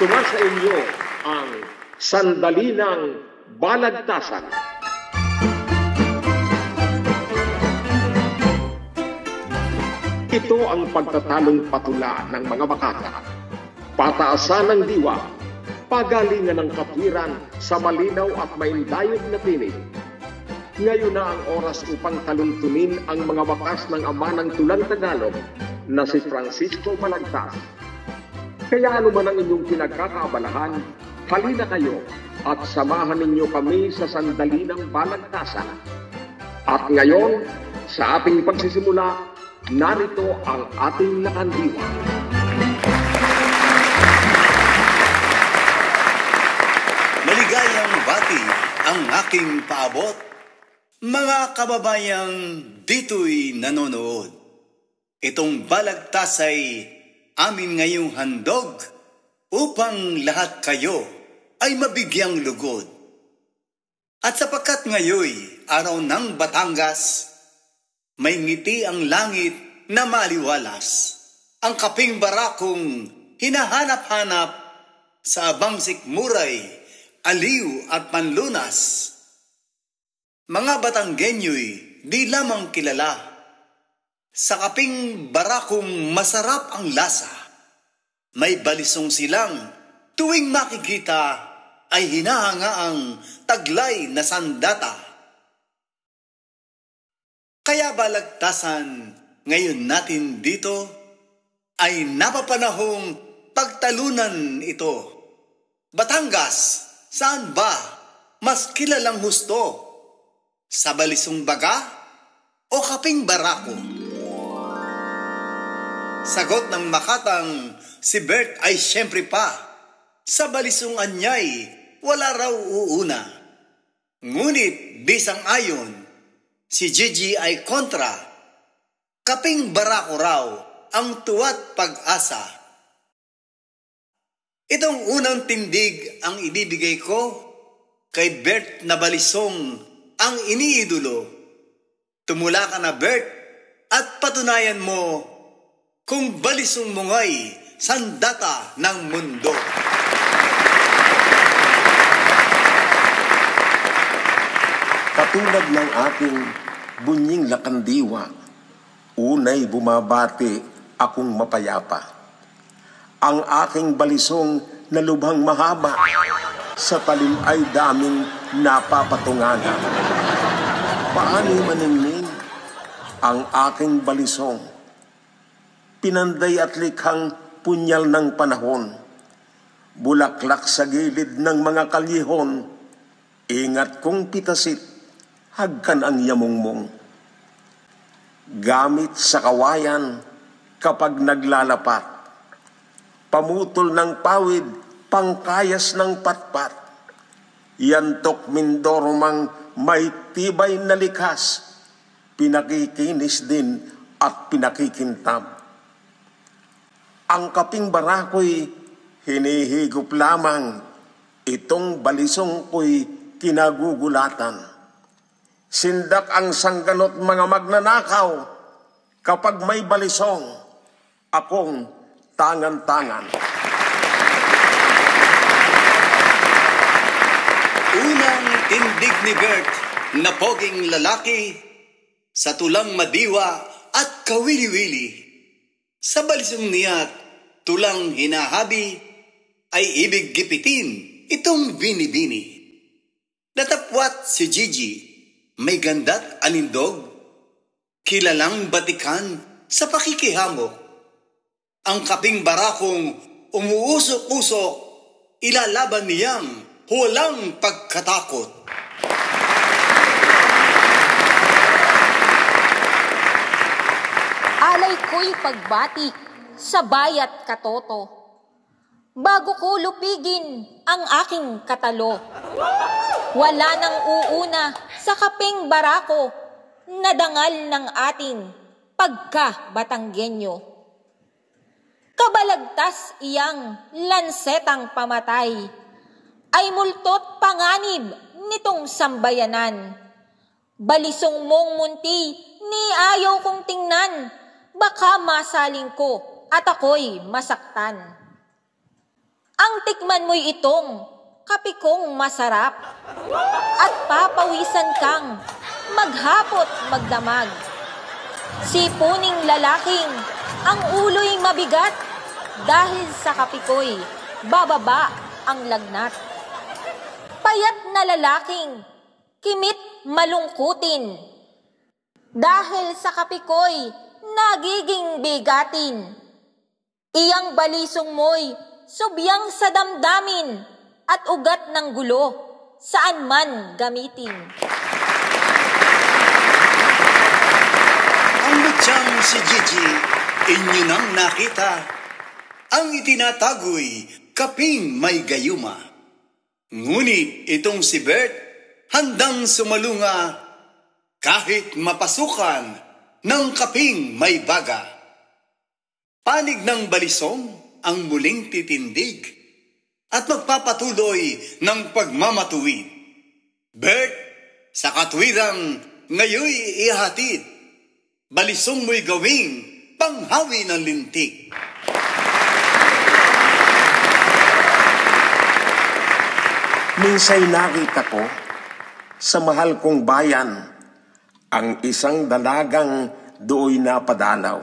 Tuma sa inyo ang Sandali ng Balagtasan. Ito ang pagtatalong patula ng mga makata, pataasan ng diwa, pagalingan ng katwiran sa malinaw at maindayog na tinig. Ngayon na ang oras upang taluntunin ang mga wakas ng ama ng tulang Tagalog na si Francisco Balagtas. Kaya ano man ang inyong pinagkakaabalahan, halina kayo at samahan ninyo kami sa Sandali ng Balagtasan. At ngayon, sa ating pagsisimula, narito ang ating lakandiwa. Maligayang bati ang aking paabot, mga kababayang dito'y nanonood. Itong balagtas ay amin ngayong handog upang lahat kayo ay mabigyang lugod. At sapagkat ngayoy araw ng Batangas, may ngiti ang langit na maliwalas, ang kaping barakong hinahanap-hanap sa abang sikmuray, aliw at panlunas. Mga Batanggenyo'y di lamang kilala, sa kaping barakong masarap ang lasa. May balisong silang tuwing makikita ay hinahangaang taglay na sandata. Kaya balagtasan ngayon natin dito ay napapanahong pagtalunan ito. Batangas, saan ba mas kilalang husto? Sa balisong baga o kaping barako? Sagot ng makatang si Bert ay siyempre pa, sa balisong anyay wala raw uuna. Ngunit bisang ayon, si Gigi ay kontra, kaping barako raw ang tuwa't pag-asa. Itong unang tindig ang ibibigay ko kay Bert na balisong ang iniidolo. Tumula ka na, Bert, at patunayan mo kung balisong mo nga'y sandata ng mundo. Katulad ng ating bunying lakandiwa, unay bumabati akong mapayapa. Ang aking balisong na lubhang mahaba, sa talim ay daming napapatunganan. Paano maningning ang aking balisong? Pinanday at likhang punyal ng panahon, bulaklak sa gilid ng mga kalyihon, ingat kong pitasit, hagkan ang yamungmong. Gamit sa kawayan kapag naglalapat, pamutol ng pawid, pangkayas ng patpat, yantok mindoromang may tibay na likas, pinakikinis din at pinakikintab. Ang kaping barako'y hinihigop lamang, itong balisong ko'y kinagugulatan. Sindak ang sangganot mga magnanakaw, kapag may balisong, akong tangan-tangan. Unang tindig ni Bert na poging lalaki, sa tulang madiwa at kawili-wili. Sa balisong niya't tulang hinahabi ay ibig gipitin itong bini-bini. Natapwat si Gigi, may ganda't anindog, kilalang batikan sa pakikihamok. Ang kaping barakong umuusok-usok, ilalaban niyang walang pagkatakot. Alay ko'y pagbati sa bayat katoto, bago ko lupigin ang aking katalo. Wala nang uuna sa kaping barako, nadangal ng ating pagka-Batanggenyo. Kabalagtas iyang lansetang pamatay, ay multot panganib nitong sambayanan. Balisong mong munti, ni ayaw kong tingnan, baka masaling ko at ako'y masaktan. ang tikman mo'y itong kape kong masarap at papawisan kang maghapot magdamag. Sipuning lalaking ang ulo'y mabigat dahil sa kape ko'y bababa ang lagnat. Payat na lalaking kimit malungkutin dahil sa kape ko'y nagiging bigatin. Iyang balisong mo'y subyang sa damdamin at ugat ng gulo saan man gamitin. Ang mutyang si Gigi, inyo nang nakita, ang itinatago'y kaping may gayuma. Ngunit itong si Bert, handang sumalunga kahit mapasukan ng kaping may baga. Panig ng balisong ang muling titindig at magpapatuloy ng pagmamatuwid. Bert, sa katwirang ngayoy ihatid, balisong mo'y gawing panghawi ng lintik. Minsay nakita ko sa mahal kong bayan ang isang dalagang dooy napadalaw.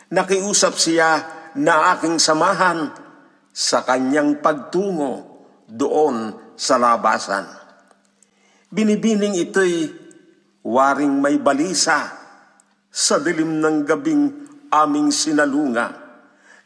Nakiusap siya na aking samahan sa kanyang pagtungo doon sa labasan. Binibining ito'y waring may balisa sa dilim ng gabing aming sinalunga.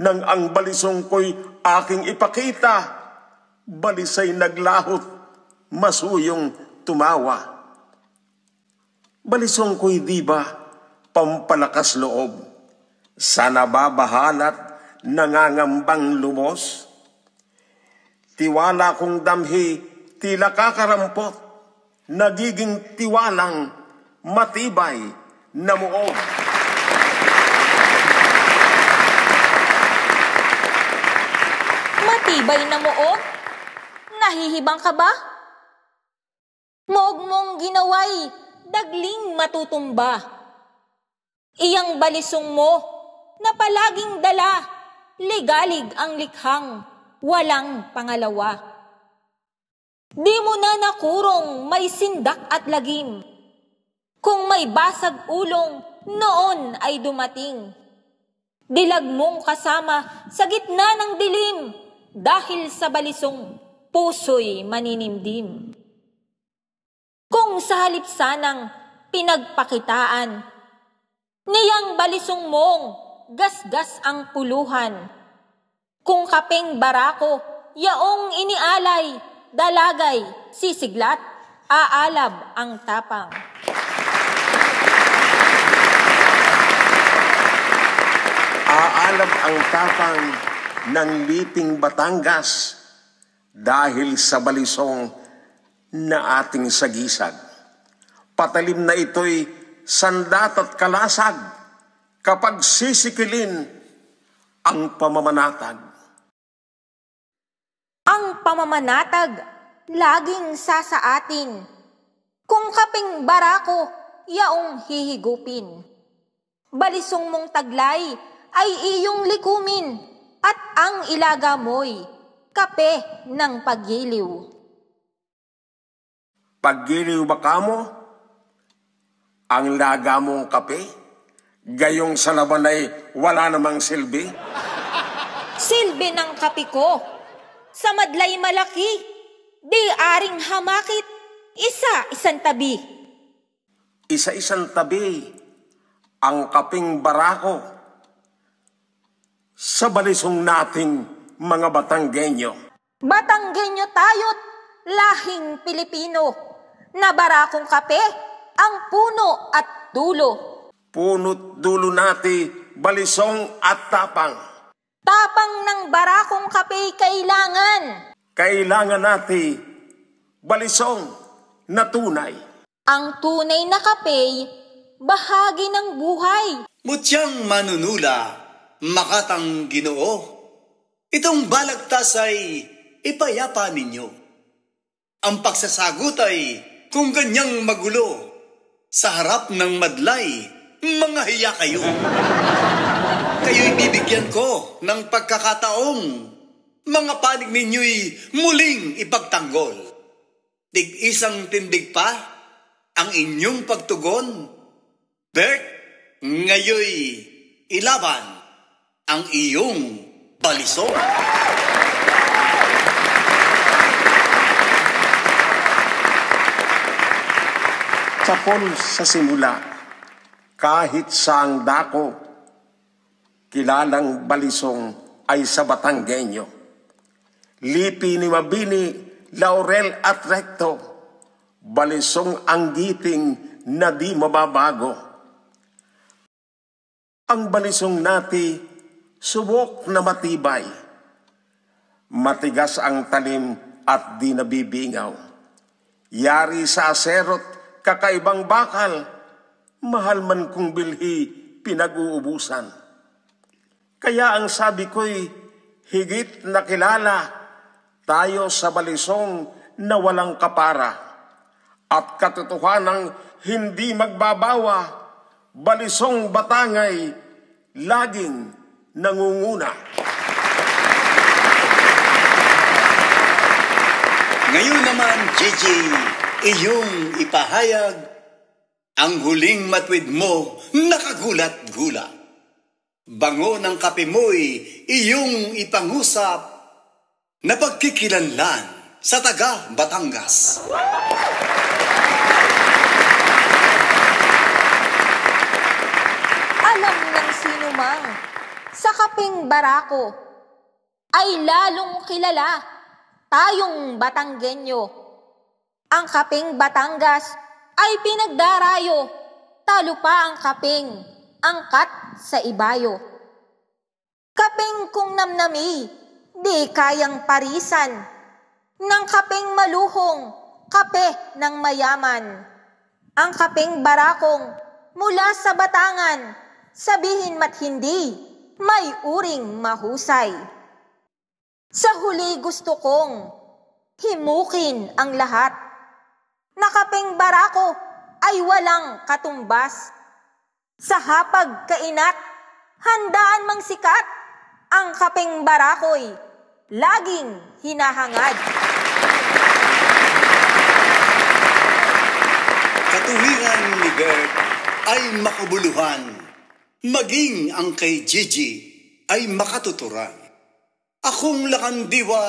Nang ang balisong ko'y aking ipakita, balisay naglahot, masuyong tumawa. Balisong ko'y di ba pampalakas loob sa nababahalat nangangambang lumos? Tiwala kong damhi tila kakarampot, nagiging tiwalang matibay na muog. Matibay na muog? Nahihibang ka ba? Muog mong ginaway, dagling matutumba. Iyang balisong mo, na palaging dala, ligalig ang likhang, walang pangalawa. Di mo na nakurong may sindak at lagim. Kung may basag ulong, noon ay dumating. Dilag mong kasama sa gitna ng dilim, dahil sa balisong puso'y maninimdim. Kung sa halip sanang pinagpakitaan, niyang balisong mong gasgas ang puluhan. Kung kapeng barako, yaong inialay, dalagay, sisiglat, aalab ang tapang. Aalab ang tapang ng liping Batangas dahil sa balisong na ating sagisag. Patalim na ito'y sandat at kalasag kapag sisikilin ang pamamanatag. Ang pamamanatag laging sa atin. Kung kaping barako, yaong hihigupin. Balisong mong taglay ay iyong likumin at ang ilaga mo'y kape ng paggiliw. Paggiliw ba kamo? Ang laga mong kape? Gayong sa laban ay wala namang silbi? Silbi ng kape ko, sa madlay malaki, di aring hamakit, isa-isang tabi. Isa-isang tabi ang kaping barako sa balisong nating mga Batanggenyo. Batanggenyo tayo't lahing Pilipino, na barakong kape ang puno at dulo. Puno't dulo nati, balisong at tapang. Tapang ng barakong kape kailangan. Kailangan nati, balisong na tunay. Ang tunay na kape, bahagi ng buhay. Mutyang manunula, makatang Ginoo, itong balagtas ay ipayapa ninyo. Ang pagsasagot ay kung ganyang magulo, sa harap ng madlay, mga hiya kayo. Kayo'y bibigyan ko ng pagkakataong mga panig ninyo'y muling ipagtanggol. Tig-isang tindig pa ang inyong pagtugon. Bert, ngayoy ilaban ang iyong balisong. Sapon sa simula, kahit saang dako, kilalang balisong ay sa Batanggenyo. Lipi ni Mabini, Laurel at Recto, balisong ang giting na di mababago. Ang balisong nati, subok na matibay, matigas ang talim at di nabibingaw. Yari sa aserot, kakaibang bakal, mahal man kung bilhi pinag-uubusan. Kaya ang sabi ko'y higit na kilala tayo sa balisong na walang kapara at katotohanang hindi magbabawa, balisong Batangay laging nangunguna. Ngayon naman, Gigi, iyong ipahayag ang huling matwid mo nakagulat-gulat. Bango ng kape mo'y iyong ipangusap na pagkikilanlan sa taga Batangas. Alam ng sino mang sa kapeng barako ay lalong kilala tayong Batanggenyo. Ang kapeng Batangas ay pinagdarayo, talo pa ang kapeng angkat sa ibayo. Kapeng kung namnami, di kayang parisan, ng kapeng maluhong, kape ng mayaman. Ang kapeng barakong mula sa Batangan, sabihin mat hindi, may uring mahusay. Sa huli gusto kong himukin ang lahat. Nakapeng barako ay walang katumbas. Sa hapag kainat, handaan mang sikat, ang kapeng barako'y laging hinahangad. Katuwingan ni Bert ay makabuluhan, maging ang kay Gigi ay makatuturan. Akong lakandiwa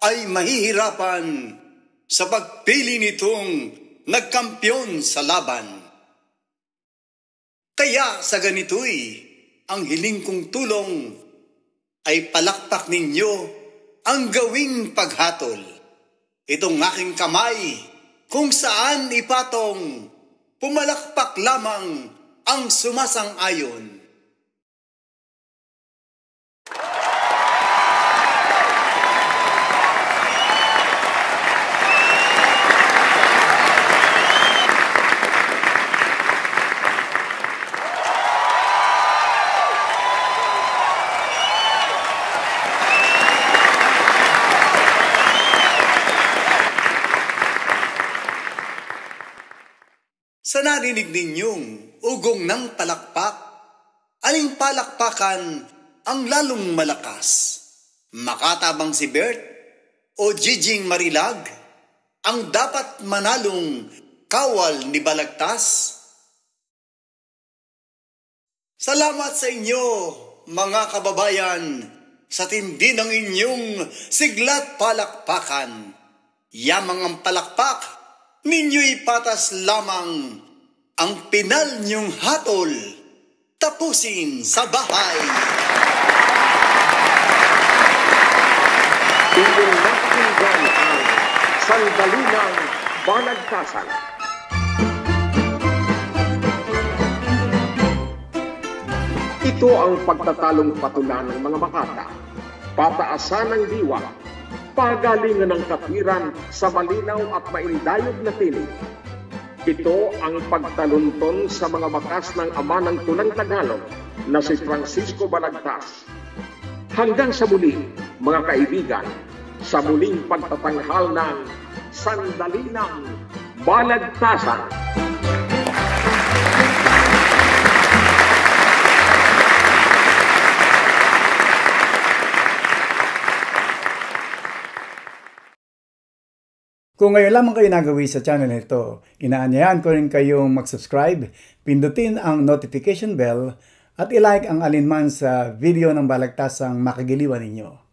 ay mahihirapan sa pagpili nitong nagkampyon sa laban. Kaya sa ganito'y ang hiling kong tulong ay palakpak ninyo ang gawing paghatol. Itong aking kamay kung saan ipatong, pumalakpak lamang ang sumasang-ayon. Sa narinig ninyong ugong ng palakpak, aling palakpakan ang lalong malakas? Makatabang si Bert o Giging Marilag ang dapat manalong kawal ni Balagtas? Salamat sa inyo, mga kababayan, sa tindi ng inyong siglat palakpakan. Yamang ang palakpak, ninyo'y patas lamang ang pinal niyong hatol, tapusin sa bahay. Inyong napakinggan ang Sandali ng Balagtasan. Ito ang pagtatalong patulan ng mga makata, pataasan ng diwa, pagalingan ng katwiran sa malinaw at maindayog na tinig. Ito ang pagtalunton sa mga bakas ng ama ng tunang Tagalog na si Francisco Balagtas. Hanggang sa muli, mga kaibigan, sa muling pagtatanghal ng Sandali ng Balagtasan. Kung ngayon lamang kayo nagawi sa channel na ito, inaanyayahan ko rin kayong mag-subscribe, pindutin ang notification bell, at ilike ang alinman sa video ng balagtasang makagiliwan ninyo.